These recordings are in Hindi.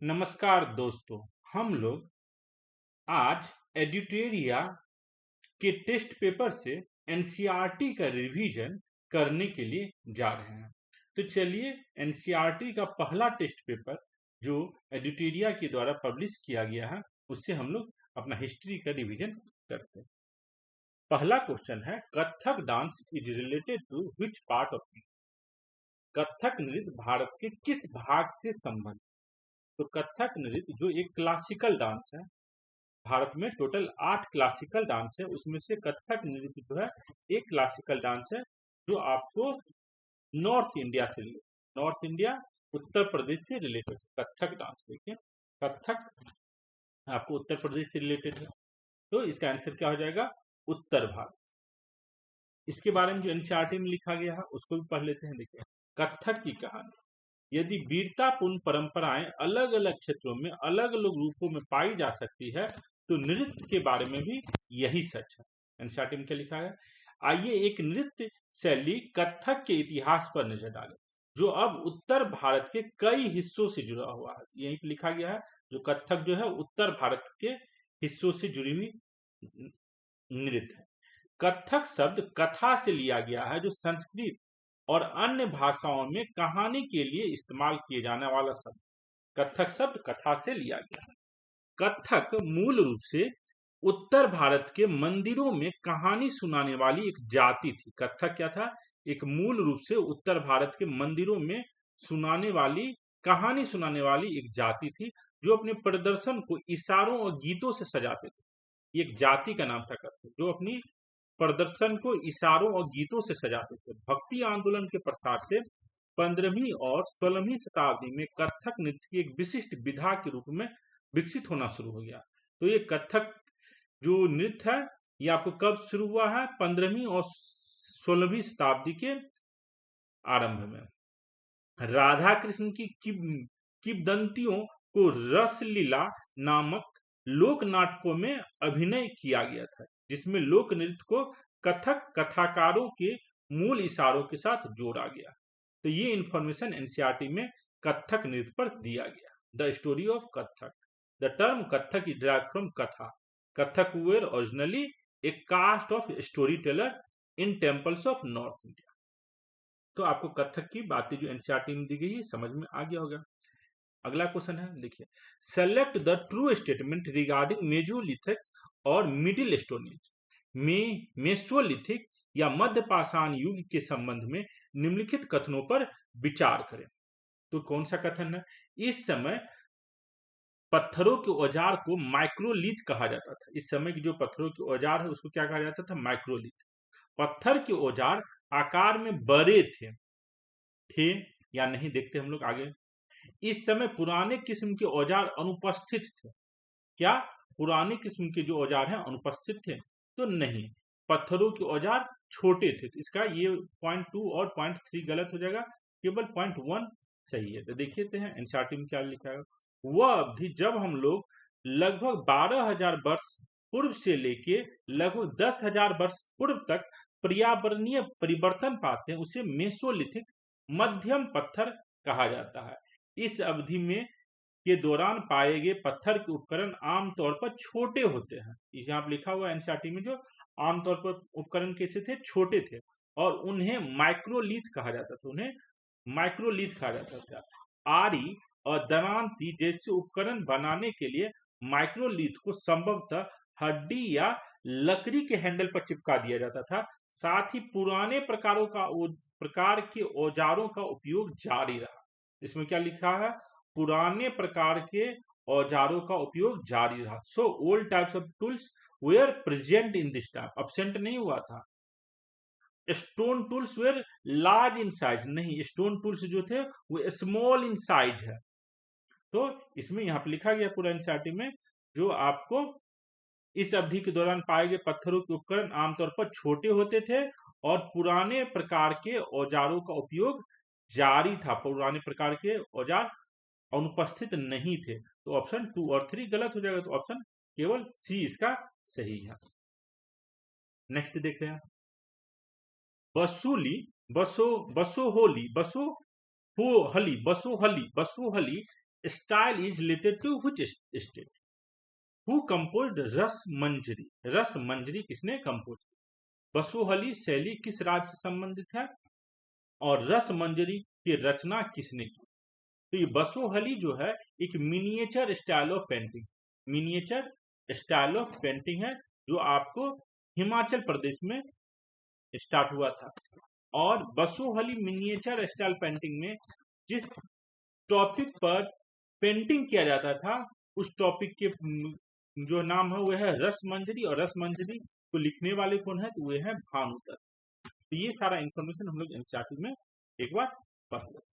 नमस्कार दोस्तों। हम लोग आज एडिटोरिया के टेस्ट पेपर से एनसीईआरटी का रिवीजन करने के लिए जा रहे हैं। तो चलिए एनसीईआरटी का पहला टेस्ट पेपर जो एडिटोरिया के द्वारा पब्लिश किया गया है उससे हम लोग अपना हिस्ट्री का रिवीजन करते हैं। पहला क्वेश्चन है, Kathak dance is related to which part of India? Kathak नृत्य भारत के किस भाग से संबंधित? तो कथक नृत्य जो एक क्लासिकल डांस है, भारत में टोटल 8 क्लासिकल डांस है, उसमें से कथक नृत्य जो है एक क्लासिकल डांस है जो आपको नॉर्थ इंडिया से नॉर्थ इंडिया उत्तर प्रदेश से रिलेटेड कथक डांस। देखिए कथक आपको उत्तर प्रदेश से रिलेटेड है, तो इसका आंसर क्या हो जाएगा? उत्तर भारत। इसके बारे में जो एनसीईआरटी में लिखा गया है उसको भी पढ़ लेते हैं। देखिए कथक की कहानी, यदि वीरतापूर्ण परंपराएं अलग अलग क्षेत्रों में अलग अलग रूपों में पाई जा सकती है तो नृत्य के बारे में भी यही सच है। एनसीईआरटी में क्या लिखा है? आइए एक नृत्य शैली कथक के इतिहास पर नजर डालें जो अब उत्तर भारत के कई हिस्सों से जुड़ा हुआ है। यहीं पे लिखा गया है जो कथक जो है उत्तर भारत के हिस्सों से जुड़ी हुई नृत्य है। कथक शब्द कथा से लिया गया है जो संस्कृत और अन्य भाषाओं में कहानी के लिए इस्तेमाल किए जाने वाला शब्द। कथक शब्द कथा से लिया गया है। कथक मूल रूप से उत्तर भारत के मंदिरों में कहानी सुनाने वाली एक जाति थी। कथक क्या था? एक मूल रूप से उत्तर भारत के मंदिरों में कहानी सुनाने वाली एक जाति थी जो अपने प्रदर्शन को इशारों और गीतों से सजाते थे। एक जाति का नाम था कथक, जो अपनी प्रदर्शन को इशारों और गीतों से सजाते थे। भक्ति आंदोलन के प्रसार से 15वीं और 16वीं शताब्दी में कथक नृत्य की एक विशिष्ट विधा के रूप में विकसित होना शुरू हो गया। तो ये कथक जो नृत्य है ये आपको कब शुरू हुआ है? 15वीं और 16वीं शताब्दी के आरंभ में। राधा कृष्ण की किंवदंतियों को रसलीला नामक लोक नाटकों में अभिनय किया गया था जिसमें लोक नृत्य को कथक कथाकारों के मूल इशारों के साथ जोड़ा गया। तो ये इंफॉर्मेशन एनसीईआरटी में कथक नृत्य पर दिया गया। The story of Kathak, the term Kathak is derived from katha. Kathak were originally a caste of storyteller in temples of north India. तो आपको कथक की बातें जो एनसीईआरटी में दी गई है समझ में आ गया होगा। अगला क्वेश्चन है, देखिए, select the true statement regarding Mesolithic और मिडिल स्टोन एज। मेसोलिथिक या मध्य पाषाण युग के संबंध में निम्नलिखित कथनों पर विचार करें। तो कौन सा कथन है? इस समय पत्थरों के औजार को माइक्रोलिथ कहा जाता था। इस समय की जो पत्थरों के औजार है उसको क्या कहा जाता था? माइक्रोलिथ। पत्थर के औजार आकार में बड़े थे या नहीं, देखते हम लोग आगे। इस समय पुराने किस्म के औजार अनुपस्थित थे। क्या पुराने किस्म के जो औजार हैं अनुपस्थित थे? तो नहीं, पत्थरों के औजार छोटे थे। तो इसका ये पॉइंट 2 और पॉइंट 3 गलत हो जाएगा, केवल पॉइंट 1 सही है। तो देखिए एनसीईआरटी में क्या लिखा है? वह अवधि जब हम लोग लगभग 12,000 वर्ष पूर्व से लेके लगभग 10,000 वर्ष पूर्व तक पर्यावरणीय परिवर्तन पाते हैं उसे मेसोलिथिक मध्यम पत्थर कहा जाता है। इस अवधि में के दौरान पाए गए पत्थर के उपकरण आमतौर पर छोटे होते हैं। यहाँ पर लिखा हुआ एनसीईआरटी में जो आमतौर पर उपकरण कैसे थे? छोटे थे और उन्हें माइक्रोलिथ कहा जाता था। आरी और दरांती जैसे उपकरण बनाने के लिए माइक्रोलिथ को संभवतः हड्डी या लकड़ी के हैंडल पर चिपका दिया जाता था। साथ ही पुराने प्रकार के औजारों का उपयोग जारी रहा। इसमें क्या लिखा है? पुराने प्रकार के औजारों का उपयोग जारी रहा। So old types of tools were present in this time. Absent नहीं हुआ था। Stone tools were large in size, नहीं, स्टोन टूल्स जो थे वो स्मॉल इन साइज है। तो इसमें यहाँ पे लिखा गया पूरा एनसीईआरटी में जो आपको इस अवधि के दौरान पाए गए पत्थरों के उपकरण आमतौर पर छोटे होते थे और पुराने प्रकार के औजारों का उपयोग जारी था। पुराने प्रकार के औजार अनुपस्थित नहीं थे। तो ऑप्शन 2 और 3 गलत हो जाएगा। तो ऑप्शन केवल सी इसका सही है। नेक्स्ट देख रहे हैं, Basohli style is related to which state? Who composed रस मंजरी? रस मंजरी किसने कंपोज की? बसोहली शैली किस राज्य से संबंधित है और रस मंजरी की रचना किसने की? तो ये बसोहली जो है एक miniature style of painting, miniature style of painting है जो आपको हिमाचल प्रदेश में स्टार्ट हुआ था। और बसोहली मिनिएचर स्टाइल पेंटिंग में जिस टॉपिक पर पेंटिंग किया जाता था उस टॉपिक के जो नाम है वह है रस मंजरी, और रस मंजरी को लिखने वाले कौन है? तो वे है भानुदत्त। तो ये सारा इंफॉर्मेशन हम लोग एनसीईआरटी में एक बार पढ़ लो।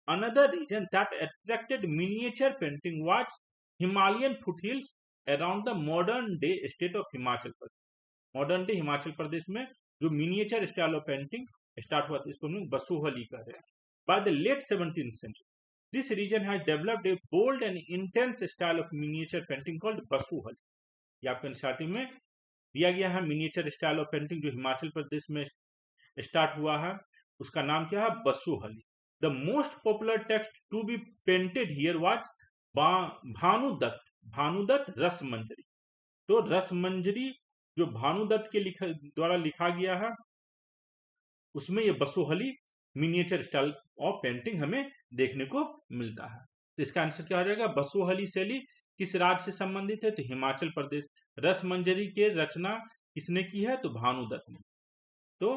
Another region that attracted miniature painting was Himalayan foothills around the modern day state of Himachal Pradesh. Modern day Himachal Pradesh में जो miniature style of painting start हुआ था इसको हम बसोहली कह रहे हैं। By the late 17th century, this region has developed a bold and intense style of miniature painting called Basohli. ये आपको एनसीईआरटी में दिया गया है। मिनिएचर स्टाइल ऑफ पेंटिंग जो हिमाचल प्रदेश में स्टार्ट हुआ है उसका नाम क्या है? Basohli. The most popular text to be painted here was Bhanudatta, Bhanudatta Rasamanjari. तो रसमंजरी जो भानुदत्त के द्वारा लिखा गया है उसमें ये Basohli miniature style of painting हमें देखने को मिलता है। तो इसका आंसर क्या हो जाएगा? बसोहली शैली किस राज्य से संबंधित है? तो हिमाचल प्रदेश। रसमंजरी के रचना किसने की है? तो भानुदत्त ने। तो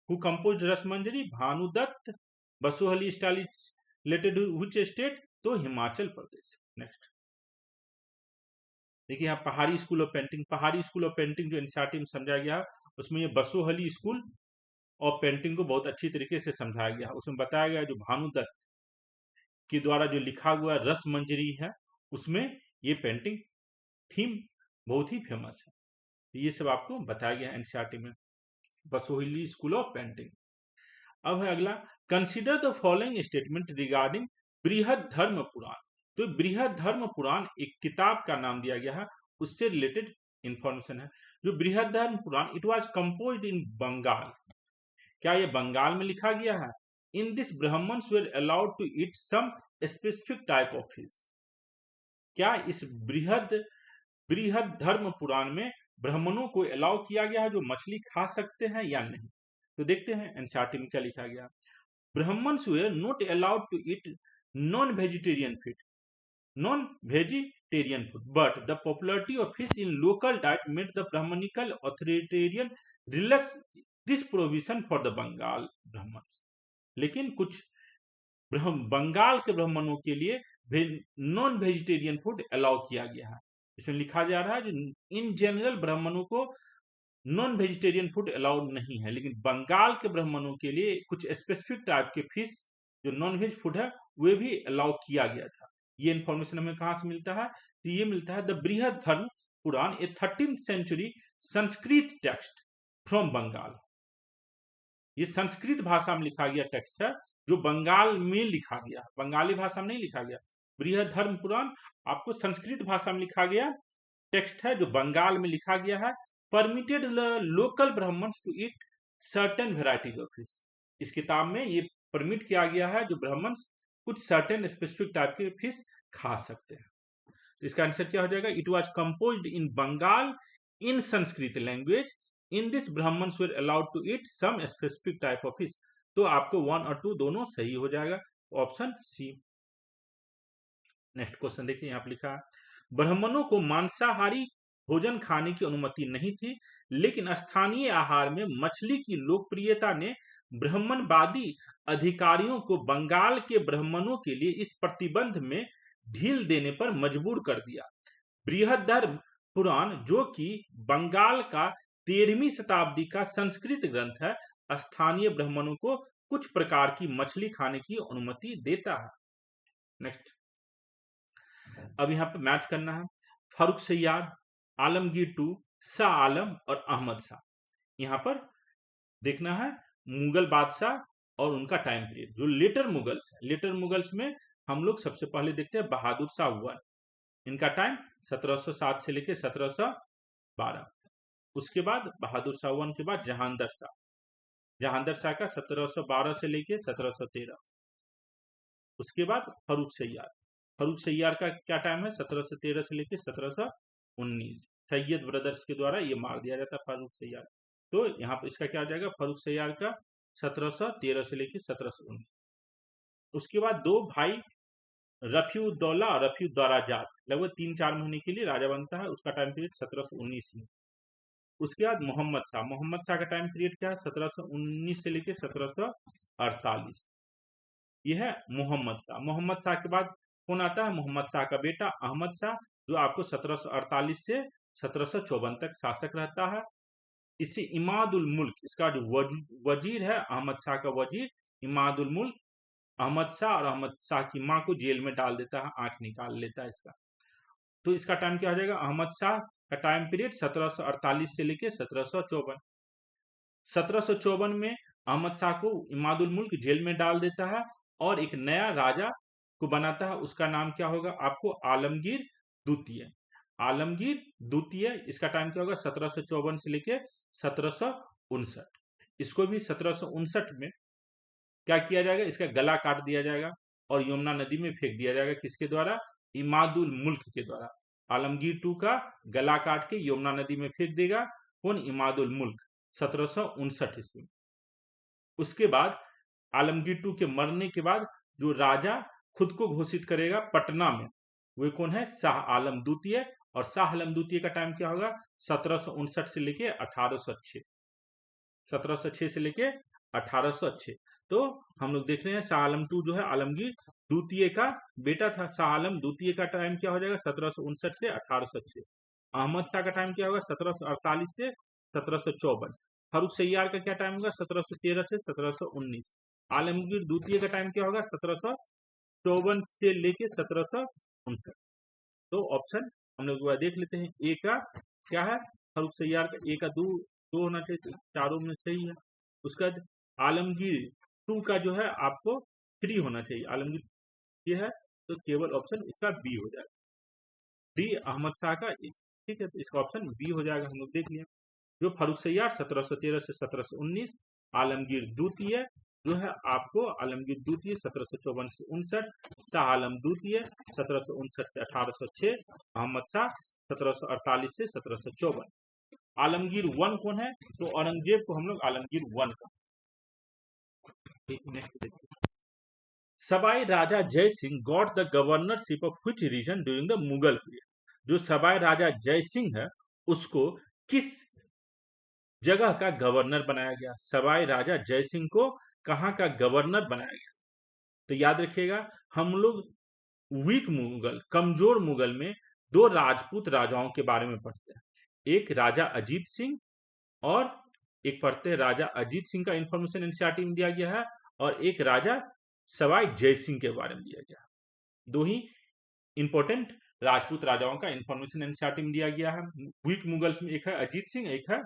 who composed Rasamanjari? Bhanudatta. Basohli style is related which state? तो हिमाचल प्रदेश। नेक्स्ट देखिए यहाँ Pahari school of painting. Pahari school of painting जो एनसीईआरटी में समझाया गया उसमें ये बसोहली स्कूल ऑफ पेंटिंग को बहुत अच्छी तरीके से समझाया गया। उसमें बताया गया जो भानुदत्त के द्वारा जो लिखा हुआ रस मंजरी है उसमें ये पेंटिंग थीम बहुत ही फेमस है। ये सब आपको बताया गया एनसीईआरटी में, बसोहली स्कूल ऑफ पेंटिंग। अब है अगला, consider the following statement regarding बृहद धर्म पुराण। तो बृहद धर्म पुराण एक किताब का नाम दिया गया है, उससे रिलेटेड इंफॉर्मेशन है। जो Brihad Dharma Purana it was composed in Bengal. क्या ये बंगाल में लिखा गया है? In this brahmins were allowed to eat some specific type of fish. क्या इस बृहद धर्म पुराण में ब्राह्मणों को अलाउ किया गया है जो मछली खा सकते हैं या नहीं? तो देखते हैं एनसीईआरटी में क्या लिखा गया। Brahmins were not allowed to eat non vegetarian food, but the popularity of fish in local diet made the Brahmanical authoritarian relax this provision for the Bengal Brahmins. लेकिन कुछ बंगाल के ब्राह्मणों के लिए नॉन वेजिटेरियन फूड अलाउ किया गया है। इसमें लिखा जा रहा है जो इन जनरल ब्राह्मणों को नॉन वेजिटेरियन फूड अलाउड नहीं है, लेकिन बंगाल के ब्राह्मणों के लिए कुछ स्पेसिफिक टाइप के फिश जो नॉन वेज फूड है वे भी अलाउ किया गया था। ये इंफॉर्मेशन हमें कहां से मिलता है? तो ये मिलता है the Brihad Dharma Purana, a 13th century Sanskrit text from Bengal. ये संस्कृत भाषा में लिखा गया टेक्स्ट है जो बंगाल में लिखा गया, बंगाली भाषा में नहीं लिखा गया। बृहद धर्म पुराण आपको संस्कृत भाषा में लिखा गया टेक्स्ट है जो बंगाल में लिखा गया है। Permitted local brahmins to eat certain varieties of fish. इस किताब में ये परमिट किया गया है जो ब्राह्मण कुछ सर्टेन स्पेसिफिक टाइप के फिश खा सकते हैं। तो इसका आंसर क्या हो जाएगा? It was composed in Bengal in Sanskrit language. In this brahmins were allowed to eat some specific type of fish. तो आपको 1 और 2 दोनों सही हो जाएगा, ऑप्शन सी। नेक्स्ट क्वेश्चन देखिए, यहाँ पर लिखा ब्राह्मणों को मांसाहारी भोजन खाने की अनुमति नहीं थी, लेकिन स्थानीय आहार में मछली की लोकप्रियता ने ब्राह्मणवादी अधिकारियों को बंगाल के ब्राह्मणों के लिए इस प्रतिबंध में ढील देने पर मजबूर कर दिया। बृहद धर्म पुराण जो कि बंगाल का 13वीं शताब्दी का संस्कृत ग्रंथ है, स्थानीय ब्राह्मणों को कुछ प्रकार की मछली खाने की अनुमति देता है। नेक्स्ट, अब यहाँ पे मैच करना है फारूक सैयाद, आलमगीर टू, शाह आलम और अहमद शाह। यहाँ पर देखना है मुगल बादशाह और उनका टाइम पीरियड। जो लेटर मुगल्स है, लेटर मुगल्स में हम लोग सबसे पहले देखते हैं बहादुर शाह 1। इनका टाइम 1707 से लेकर 1712। उसके बाद बहादुर शाह 1 के बाद जहांगीर शाह, जहांगीर शाह का 1712 से लेकर 1713। उसके बाद फर्रुख सैयार। फर्रुख सैयार का क्या टाइम है? 1713 से लेकर 1719। सैयद ब्रदर्स के द्वारा ये मार दिया जाता है फर्रुख सैयार। तो यहाँ पर इसका क्या हो जाएगा? फर्रुख सैयार का 1713 से लेकर 1719। उसके बाद दो भाई रफीउद्दौला और रफीउद्दौराजात लगभग 3-4 महीने के लिए राजा बनता है। उसका टाइम पीरियड 1719 में। उसके बाद मोहम्मद शाह। मोहम्मद शाह का टाइम पीरियड क्या है? 1719 से लेकर 1748। यह है मोहम्मद शाह। मोहम्मद शाह के बाद कौन आता है? मोहम्मद शाह का बेटा अहमद शाह, जो आपको 1748 से 1754 तक शासक रहता है। इससे इमादुल मुल्क, इसका जो वजीर है, अहमद शाह का वजीर इमादुल मुल्क, अहमद शाह और अहमद शाह की मां को जेल में डाल देता है, आंख निकाल लेता है इसका। तो इसका टाइम क्या हो जाएगा? अहमद शाह का टाइम पीरियड 1748 से लेकर 1754। 1754 में अहमद शाह को इमादुल मुल्क जेल में डाल देता है और एक नया राजा को बनाता है। उसका नाम क्या होगा? आपको आलमगीर द्वितीय। आलमगीर द्वितीय, इसका टाइम क्या होगा? 1754 से लेकर 1759। इसको भी 1759 में क्या किया जाएगा? इसका गला काट दिया जाएगा और यमुना नदी में फेंक दिया जाएगा। किसके द्वारा? इमादुल मुल्क के द्वारा। आलमगीर टू का गला काट के यमुना नदी में फेंक देगा कौन? इमादुल मुल्क, 1759 ईस्वी। उसके बाद आलमगीर टू के मरने के बाद जो राजा खुद को घोषित करेगा पटना में, वे कौन है? शाह आलम द्वितीय। और शाह आलम द्वितीय का टाइम क्या होगा? 1759 से लेके 1806। 1706 से लेके 1806। तो हम लोग देख रहे हैं शाह आलम टू जो है आलमगीर द्वितीय का बेटा था। शाह आलम द्वितीय का टाइम क्या हो जाएगा? 1759 से 1806। अहमद शाह का टाइम क्या होगा? 1748 से 1754। फर्रुख सैयार का क्या टाइम होगा? 1713 से 1719। आलमगीर द्वितीय का टाइम क्या होगा? 1754 से लेके 1759। तो ऑप्शन हम लोग देख लेते हैं। ए का क्या है? फर्रुख सैयार का ए का दो होना चाहिए, चारों में सही है। उसका आलमगीर टू का जो है आपको 3 होना चाहिए। आलमगीर ये है तो केवल ऑप्शन इसका बी हो जाएगा। डी अहमद शाह का ए। ठीक है, तो इसका ऑप्शन बी हो जाएगा। हम लोग देख लिया। जो फर्रुख सैयार 1713 से 1719, आलमगीर द्वितीय जो है आपको आलमगीर द्वितीय 1754 से 59, शाह आलम द्वितीय 1759 से 1806, अहमद शाह 1748 से 1754। आलमगीर 1 कौन है? तो औरंगजेब को हम लोग आलमगीर 1 का। Sawai Raja Jai Singh got the governorship of which reason during the Mughal period. जो सवाई राजा जय सिंह है उसको किस जगह का गवर्नर बनाया गया? सवाई राजा जय सिंह को कहां का गवर्नर बनाया गया? तो याद रखिएगा, हम लोग वीक मुगल, कमजोर मुगल में दो राजपूत राजाओं के बारे में पढ़ते हैं। एक राजा अजीत सिंह और एक पढ़ते हैं राजा अजीत सिंह का इंफॉर्मेशन एनसीईआरटी में दिया गया है, और एक राजा सवाई जय सिंह के बारे में दिया गया है। दो ही इंपॉर्टेंट राजपूत राजाओं का इंफॉर्मेशन एनसीईआरटी में दिया गया है। वीक मुगल्स में एक है अजीत सिंह, एक है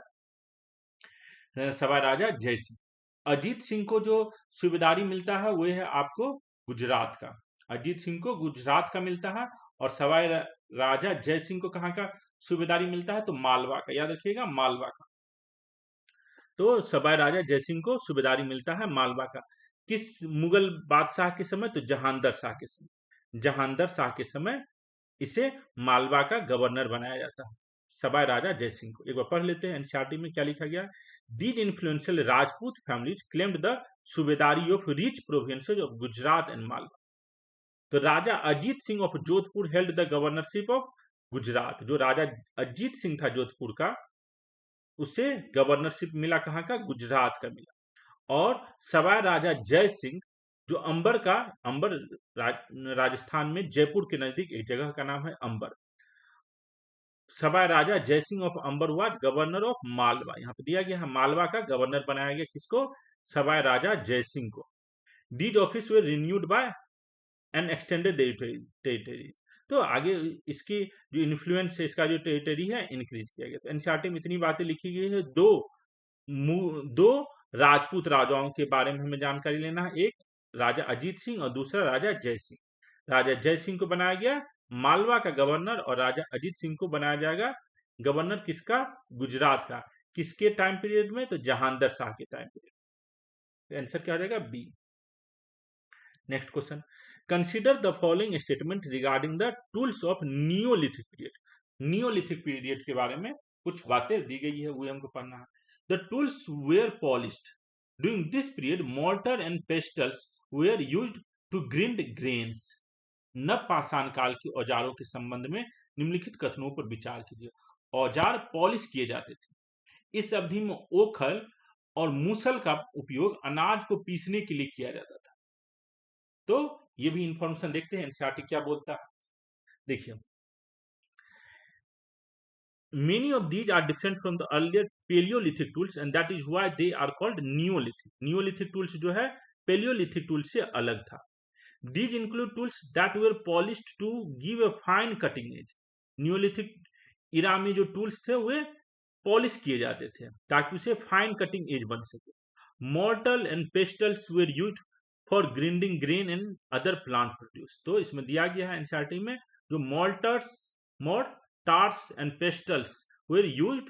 सवाई राजा जय सिंह। अजीत सिंह को जो सूबेदारी मिलता है वह है आपको गुजरात का। अजीत सिंह को गुजरात का मिलता है, और सवाई राजा जय सिंह को कहां का सूबेदारी मिलता है? तो मालवा का। याद रखिएगा, मालवा का। तो सवाई राजा जय सिंह को सूबेदारी मिलता है मालवा का। किस मुगल बादशाह के समय? तो जहांदर शाह के समय। जहांदर शाह के समय इसे मालवा का गवर्नर बनाया जाता है, सवाई राजा जय सिंह को। एक बार पढ़ लेते हैं एनसीईआरटी में क्या लिखा गया। These influential Rajput families claimed the subedari of rich provinces of Gujarat and Malwa. तो Raja Ajit Singh of Jodhpur held the governorship of Gujarat. जो राजा अजीत सिंह था जोधपुर का, उसे गवर्नरशिप मिला कहां का? गुजरात का मिला। और सवाई राजा जय सिंह जो अंबर का, अंबर राजस्थान में जयपुर के नजदीक एक जगह का नाम है अंबर। Sawai Raja Jai Singh of Amber was governor of Malwa. यहाँ पे दिया गया है मालवा का गवर्नर बनाया गया किसको? सवाई राजा जय सिंह को। These offices were renewed by and extended territory. तो आगे इसकी जो इन्फ्लुएंस है, इसका जो टेरिटरी है इंक्रीज किया गया। तो एनसीईआरटी में इतनी बातें लिखी गई है। दो राजपूत राजाओं के बारे में हमें जानकारी लेना है। एक राजा अजीत सिंह और दूसरा राजा जय सिंह। राजा जय सिंह को बनाया गया मालवा का गवर्नर, और राजा अजीत सिंह को बनाया जाएगा गवर्नर किसका? गुजरात का। किसके टाइम पीरियड में? तो जहांदर शाह के टाइम पीरियड। तो आंसर क्या हो जाएगा? B. Next question, consider the following statement regarding the tools of neolithic period. Neolithic period के बारे में कुछ बातें दी गई है, वो हमको पढ़ना है। The tools were polished during this period, mortar and pestles were used to grind grains. नव पाषाण काल के औजारों के संबंध में निम्नलिखित कथनों पर विचार कीजिए। औजार पॉलिश किए जाते थे। इस अवधि में ओखल और मूसल का उपयोग अनाज को पीसने के लिए किया जाता था। तो ये भी इंफॉर्मेशन देखते हैं एनसीईआरटी क्या बोलता है। देखिए, many of these are different from the earlier Paleolithic tools and that is why they are called Neolithic. Neolithic tools जो है Paleolithic tools से अलग था। These include tools that were polished to give a fine cutting edge. Neolithic इरा में जो टूल्स थे वे पॉलिश किए जाते थे ताकि उसे फाइन कटिंग एज बन सके। Mortar and pestles were used for grinding grain and other plant produce. तो इसमें दिया गया है एनसीईआरटी में, जो tars and pestles were used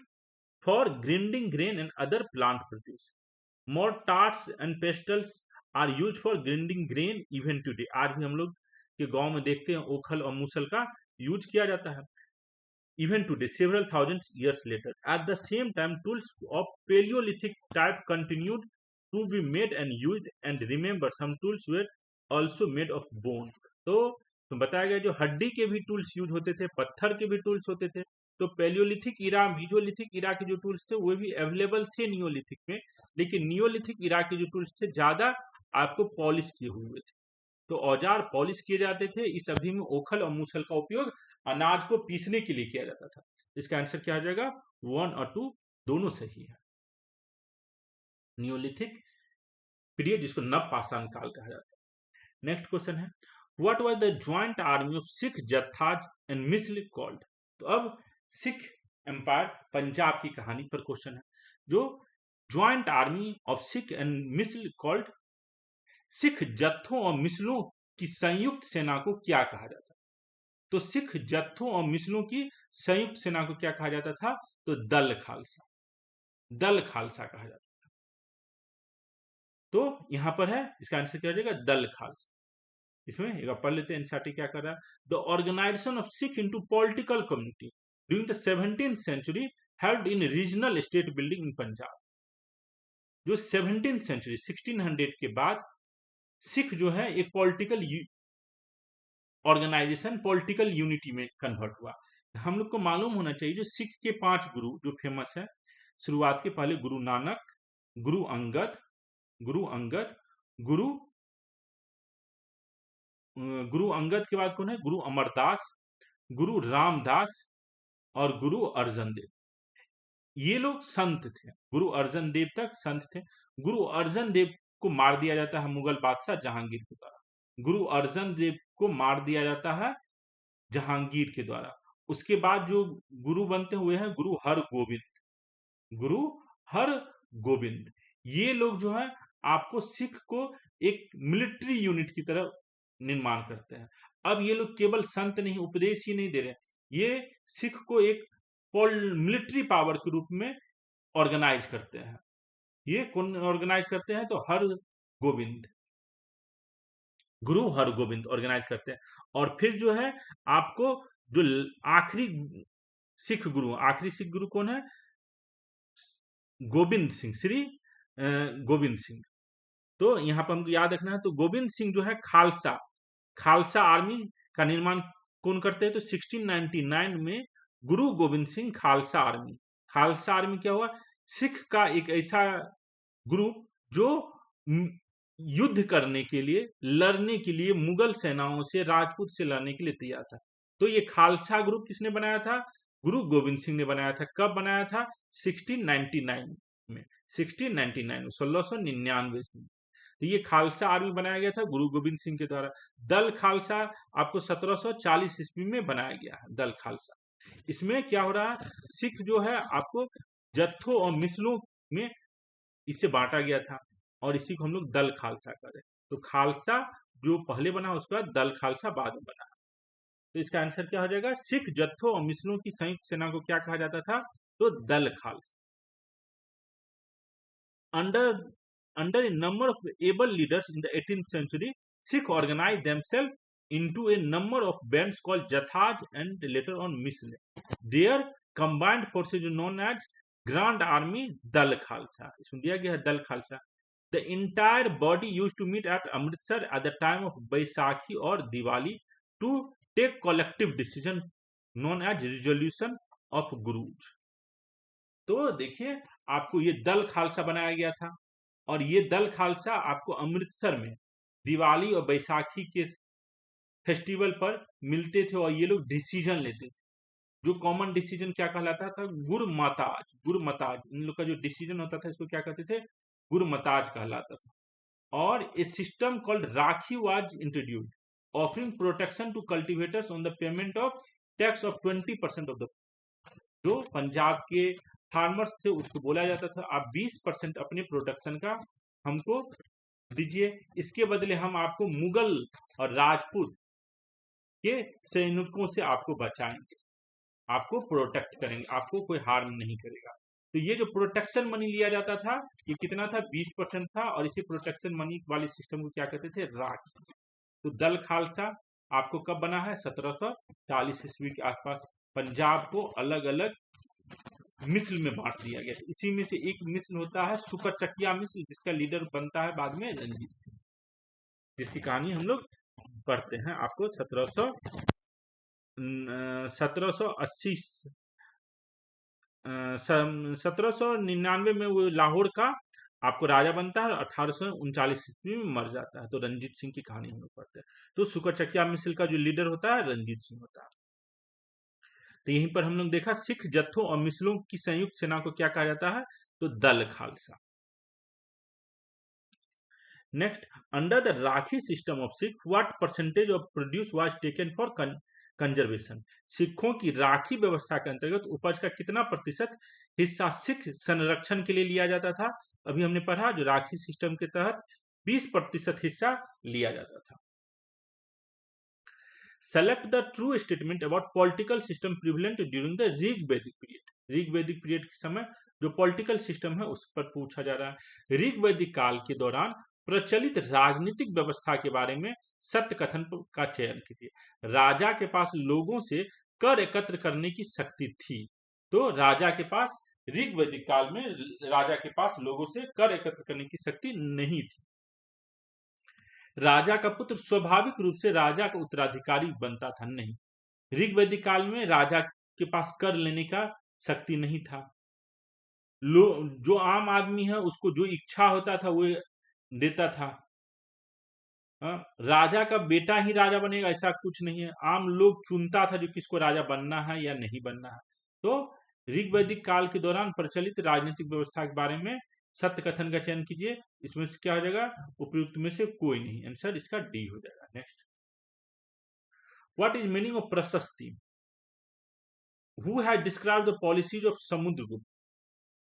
for grinding grain and other plant produce. Tars and pestles are use for grinding grain even today. आज भी हम लोग के गांव में देखते हैं ओखल और मूसल का यूज किया जाता है। Even today, several thousand years later, at the same time, tools of Paleolithic type continued to be made and used. And remember, some tools were also made of bone. तो बताया गया जो हड्डी के भी टूल्स यूज होते थे, पत्थर के भी टूल्स होते थे। तो पेलियोलिथिक इरा, मीजोलिथिक इरा के जो टूल्स थे वो भी अवेलेबल थे नियोलिथिक में, लेकिन नियोलिथिक इरा के जो टूल्स थे ज्यादा आपको पॉलिश किए हुए थे। तो औजार पॉलिश किए जाते थे। इस अवधि में ओखल और मूसल का उपयोग अनाज को पीसने के लिए किया जाता था। इसका आंसर क्या हो जाएगा? 1 और 2 दोनों सही है। नियोलिथिक पीरियड जिसको नव पाषाण काल कहा जाता है। नेक्स्ट क्वेश्चन है, what was the joint army of Sikh jathas and misl called. तो अब सिख एम्पायर पंजाब की कहानी पर क्वेश्चन है, जो joint army of Sikh and misl called. Sikh जत्थों और मिसलों की संयुक्त सेना को क्या कहा जाता? तो सिख जत्थों और मिसलों की संयुक्त सेना को क्या कहा जाता था? तो दल खालसा। दल खालसा कहा जाता था। तो यहां पर है, इसका आंसर क्या हो जाएगा? दल खालसा। इसमें एक पढ़ लेते हैं एनसीईआरटी क्या कर रहा है। The organisation of Sikh into political community during the 17th century held in regional state building in Punjab. जो 17th सेंचुरी 1600 के बाद सिख जो है एक पॉलिटिकल ऑर्गेनाइजेशन, पॉलिटिकल यूनिटी में कन्वर्ट हुआ। हम लोग को मालूम होना चाहिए जो सिख के 5 गुरु जो फेमस है, शुरुआत के पहले गुरु नानक, गुरु अंगद, गुरु अंगद के बाद कौन है? गुरु अमरदास, गुरु रामदास और गुरु अर्जन देव। ये लोग संत थे। गुरु अर्जन देव तक संत थे। गुरु अर्जन देव को मार दिया जाता है मुगल बादशाह जहांगीर के द्वारा। गुरु अर्जन देव को मार दिया जाता है जहांगीर के द्वारा। उसके बाद जो गुरु बनते हुए हैं गुरु हरगोविंद। गुरु हरगोविंद ये लोग जो है आपको सिख को एक मिलिट्री यूनिट की तरह निर्माण करते हैं। अब ये लोग केवल संत नहीं, उपदेश ही नहीं दे रहे, ये सिख को एक मिलिट्री पावर के रूप में ऑर्गेनाइज करते हैं। ये कौन ऑर्गेनाइज करते हैं? तो गुरु हरगोविंद ऑर्गेनाइज करते हैं। और फिर जो है आपको जो आखिरी सिख गुरु कौन है? गोविंद सिंह, श्री गोविंद सिंह। तो यहां पर हमको याद रखना है। तो गोविंद सिंह जो है खालसा आर्मी का निर्माण कौन करते हैं? तो 1699 में गुरु गोविंद सिंह खालसा आर्मी क्या हुआ? सिख का एक ऐसा ग्रुप जो युद्ध करने के लिए, लड़ने के लिए मुगल सेनाओं से, राजपूत से लड़ने के लिए तैयार था। तो ये खालसा ग्रुप किसने बनाया था? गुरु गोविंद सिंह ने बनाया था। कब बनाया था? 1699 में। 1699 में। तो ये खालसा आर्मी बनाया गया था गुरु गोविंद सिंह के द्वारा। दल खालसा आपको 1740 ईस्वी में बनाया गया है, दल खालसा। इसमें क्या हो रहा है? सिख जो है आपको जत्थों और मिसलों में इसे बांटा गया था और इसी को हम लोग दल खालसा करें। तो खालसा जो पहले बना, उसके बाद दल खालसा बाद में बना। तो इसका आंसर क्या हो जाएगा? सिख जत्थों और मिसलों की संयुक्त सेना को क्या कहा जाता था? तो दल Khalsa. Under a number of able leaders in the 18th century, Sikh organized themselves into a number of bands called Jathas and later on Misl. Their combined forces known as Grand Army Dal Khalsa. इसमें दिया गया है दल Khalsa. The entire body used to meet at Amritsar at the time of Baisakhi or Diwali to take collective decision known as resolution of Gurus. तो देखिए आपको ये दल खालसा बनाया गया था और ये दल खालसा आपको अमृतसर में दिवाली और बैसाखी के फेस्टिवल पर मिलते थे और ये लोग डिसीजन लेते थे. जो कॉमन डिसीजन क्या कहलाता था? गुरमताज. इन लोग का जो डिसीजन होता था इसको क्या कहते थे? गुरमताज कहलाता था. और a system called rakhi was introduced offering protection to cultivators on the payment of tax of 20% of the. जो पंजाब के फार्मर्स थे उसको बोला जाता था आप 20% अपने प्रोटेक्शन का हमको दीजिए, इसके बदले हम आपको मुगल और राजपूत के सैनिकों से आपको बचाएंगे, आपको प्रोटेक्ट करेंगे, आपको कोई हार्म नहीं करेगा. तो ये जो प्रोटेक्शन मनी लिया जाता था ये कितना था? 20% था. और इसी प्रोटेक्शन मनी वाले सिस्टम को क्या कहते थे? राखी. तो दल खालसा आपको कब बना है? 1740 ईस्वी के आसपास. पंजाब को अलग अलग मिस्ल में बांट दिया गया. इसी में से एक मिस्ल होता है सुकरचकिया मिस्ल, जिसका लीडर बनता है बाद में रंजीत सिंह, जिसकी कहानी हम लोग पढ़ते हैं. आपको 1799 में वो लाहौर का आपको राजा बनता है और 1839 ईस्वी में मर जाता है. तो रंजीत सिंह की कहानी हम लोग पढ़ते हैं. तो सुकरचकिया मिस्ल का जो लीडर होता है रंजीत सिंह होता है. तो यहीं पर हम लोग देखा सिख जत्थों और मिसलों की संयुक्त सेना को क्या कहा जाता है? तो दल Khalsa. Next, under the rakhi system of Sikh what percentage of produce was taken for conservation. सिखों की राखी व्यवस्था के अंतर्गत उपज का कितना प्रतिशत हिस्सा सिख संरक्षण के लिए लिया जाता था? अभी हमने पढ़ा जो राखी सिस्टम के तहत 20% हिस्सा लिया जाता था. Select the true statement about political system prevalent during the Rigvedic period. Rigvedic period के समय जो पॉलिटिकल सिस्टम है उस पर पूछा जा रहा है. ऋग्वैदिक काल के दौरान प्रचलित राजनीतिक व्यवस्था के बारे में सत्य कथन का चयन कीजिए. राजा के पास लोगों से कर एकत्र करने की शक्ति थी. तो राजा के पास ऋग्वैदिक काल में राजा के पास लोगों से कर एकत्र करने की शक्ति नहीं थी. राजा का पुत्र स्वाभाविक रूप से राजा का उत्तराधिकारी बनता था नहीं. ऋग्वैदिक काल में राजा के पास कर लेने का शक्ति नहीं था. जो आम आदमी है उसको जो इच्छा होता था वो देता था. राजा का बेटा ही राजा बनेगा ऐसा कुछ नहीं है. आम लोग चुनता था जो किसको राजा बनना है या नहीं बनना है. तो ऋग्वैदिक काल के दौरान प्रचलित राजनीतिक व्यवस्था के बारे में सत्य कथन का चयन कीजिए. इसमें से क्या हो जाएगा? उपयुक्त में से कोई नहीं. आंसर इसका डी हो जाएगा. Next, what is meaning of prashasti? Who has described the policies of Samudragupta?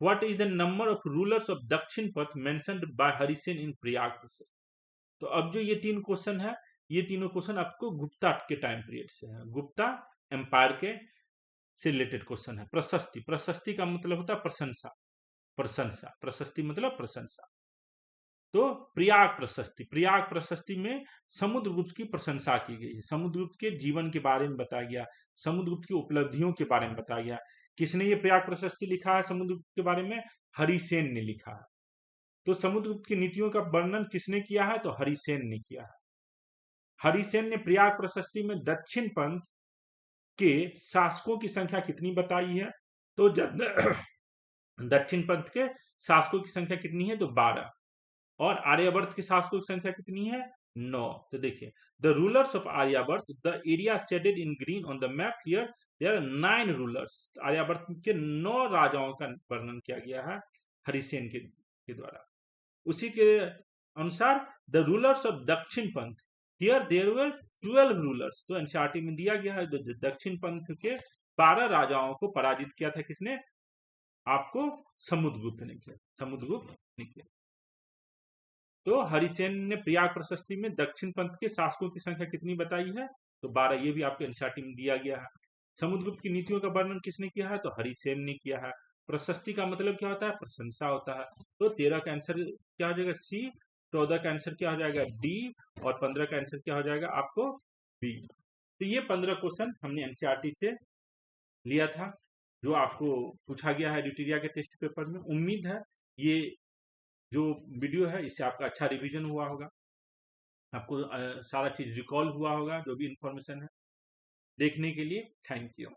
What is the number of rulers of Dakshinapatha mentioned by Harisena in Prayag prashasti? तो अब जो ये तीन क्वेश्चन है ये तीनों क्वेश्चन आपको गुप्ता के टाइम पीरियड से है. गुप्ता एम्पायर के से रिलेटेड क्वेश्चन है. प्रशस्ति, प्रशस्ति का मतलब होता है प्रशंसा. प्रशंसा, प्रशस्ति मतलब प्रशंसा. तो प्रयाग प्रशस्ति, प्रयाग प्रशस्ति में समुद्रगुप्त की प्रशंसा की गई है. समुद्रगुप्त के जीवन के बारे में बताया गया, समुद्रगुप्त की उपलब्धियों के बारे में बताया गया. किसने ये प्रयाग प्रशस्ति लिखा है समुद्रगुप्त के बारे में? हरिसेन ने लिखा है. तो समुद्रगुप्त की नीतियों का वर्णन किसने किया है? तो हरिसेन ने किया है. हरिसेन ने प्रयाग प्रशस्ति में दक्षिण पंथ के शासकों की संख्या कितनी बताई है? तो दक्षिण पंथ के शासकों की संख्या कितनी है? तो 12. और आर्यावर्त के शासकों की संख्या कितनी है? 9. तो देखिए, the rulers of Aryavarta, the area shaded in green on the map here, there are 9 rulers. Aryavarta के 9 राजाओं का वर्णन किया गया है हरिसेन के द्वारा. उसी के अनुसार द रूलर्स ऑफ दक्षिण पंथ, हियर देयर वर 12 रूलर्स. तो एनसीईआरटी में दिया गया है दक्षिण पंथ के 12 राजाओं को पराजित किया था. किसने? आपको समुद्रगुप्त ने किया. समुद्रगुप्त ने किया. तो हरिसेन ने प्रयाग प्रशस्ति में दक्षिण पंथ के शासकों की संख्या कितनी बताई है? तो 12. ये भी आपके एनसीईआरटी में दिया गया है. समुद्रगुप्त की नीतियों का वर्णन किसने किया है? तो हरिसेन ने किया है. प्रशस्ति का मतलब क्या होता है? प्रशंसा होता है. तो 13 का आंसर क्या हो जाएगा? सी. 14 का आंसर क्या हो जाएगा डी, और 15 का आंसर क्या हो जाएगा आपको बी। तो ये 15 क्वेश्चन हमने एनसीईआरटी से लिया था, जो आपको पूछा गया है ड्यूटेरिया के टेस्ट पेपर में। उम्मीद है ये जो वीडियो है इससे आपका अच्छा रिवीजन हुआ होगा, आपको सारा चीज रिकॉल हुआ होगा, जो भी इंफॉर्मेशन है। देखने के लिए थैंक यू।